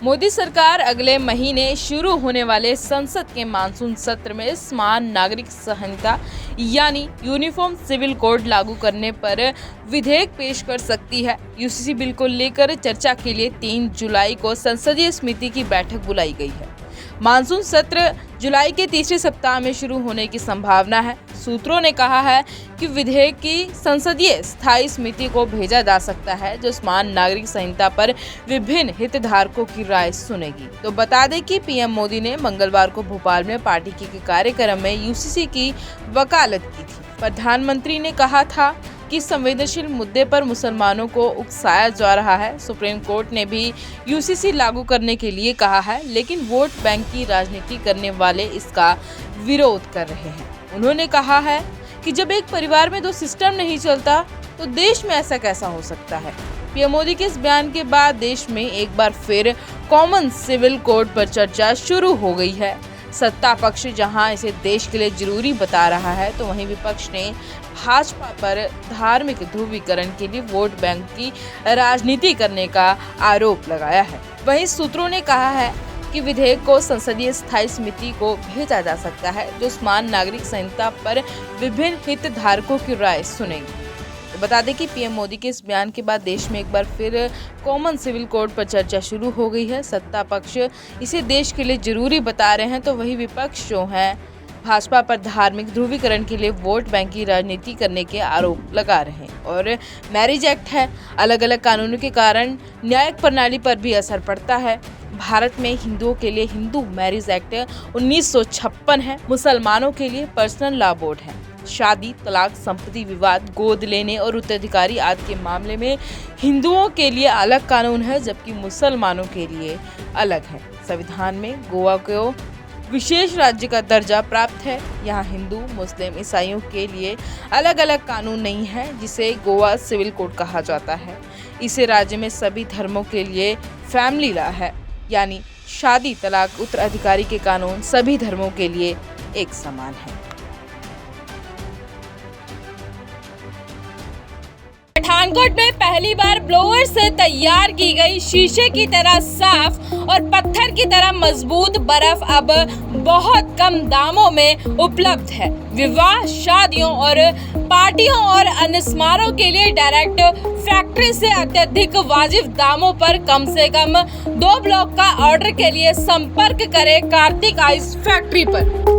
मोदी सरकार अगले महीने शुरू होने वाले संसद के मानसून सत्र में समान नागरिक संहिता यानी यूनिफॉर्म सिविल कोड लागू करने पर विधेयक पेश कर सकती है। यूसीसी बिल को लेकर चर्चा के लिए 3 जुलाई को संसदीय समिति की बैठक बुलाई गई है। मानसून सत्र जुलाई के तीसरे सप्ताह में शुरू होने की संभावना है। सूत्रों ने कहा है कि विधेयक की संसदीय स्थायी समिति को भेजा जा सकता है, जो समान नागरिक संहिता पर विभिन्न हितधारकों की राय सुनेगी। तो बता दें कि पीएम मोदी ने मंगलवार को भोपाल में पार्टी के कार्यक्रम में यूसीसी की वकालत की थी। प्रधानमंत्री ने कहा था कि संवेदनशील मुद्दे पर मुसलमानों को उकसाया जा रहा है। सुप्रीम कोर्ट ने भी यूसीसी लागू करने के लिए कहा है, लेकिन वोट बैंक की राजनीति करने वाले इसका विरोध कर रहे हैं। उन्होंने कहा है कि जब एक परिवार में 2 सिस्टम नहीं चलता तो देश में ऐसा कैसा हो सकता है। पीएम मोदी के इस बयान के बाद देश में एक बार फिर कॉमन सिविल कोड पर चर्चा शुरू हो गई है। सत्ता पक्ष जहां इसे देश के लिए जरूरी बता रहा है, तो वहीं विपक्ष ने भाजपा पर धार्मिक ध्रुवीकरण के लिए वोट बैंक की राजनीति करने का आरोप लगाया है। वहीं सूत्रों ने कहा है कि विधेयक को संसदीय स्थायी समिति को भेजा जा सकता है, जो समान नागरिक संहिता पर विभिन्न हितधारकों की राय सुनेगी। तो बता दें कि पीएम मोदी के इस बयान के बाद देश में एक बार फिर कॉमन सिविल कोड पर चर्चा शुरू हो गई है। सत्ता पक्ष इसे देश के लिए जरूरी बता रहे हैं, तो वही विपक्ष जो है भाजपा पर धार्मिक ध्रुवीकरण के लिए वोट बैंक की राजनीति करने के आरोप लगा रहे हैं। और मैरिज एक्ट है, अलग अलग कानूनों के कारण न्यायिक प्रणाली पर भी असर पड़ता है। भारत में हिंदुओं के लिए हिंदू मैरिज एक्ट 1956 है, मुसलमानों के लिए पर्सनल लॉ बोर्ड है। शादी, तलाक, संपत्ति विवाद, गोद लेने और उत्तराधिकारी आदि के मामले में हिंदुओं के लिए अलग कानून है, जबकि मुसलमानों के लिए अलग है। संविधान में गोवा को विशेष राज्य का दर्जा प्राप्त है। यहाँ हिंदू, मुस्लिम, ईसाइयों के लिए अलग अलग कानून नहीं है, जिसे गोवा सिविल कोड कहा जाता है। इसे राज्य में सभी धर्मों के लिए फैमिली लॉ है, यानी शादी, तलाक, उत्तराधिकारी के कानून सभी धर्मों के लिए एक समान है। पठानकोट में पहली बार ब्लोअर से तैयार की गई शीशे की तरह साफ और पत्थर की तरह मजबूत बर्फ अब बहुत कम दामों में उपलब्ध है। विवाह, शादियों और पार्टियों और अन्य समारोह के लिए डायरेक्ट फैक्ट्री से अत्यधिक वाजिब दामों पर कम से कम 2 ब्लॉक का ऑर्डर के लिए संपर्क करें कार्तिक आइस फैक्ट्री पर।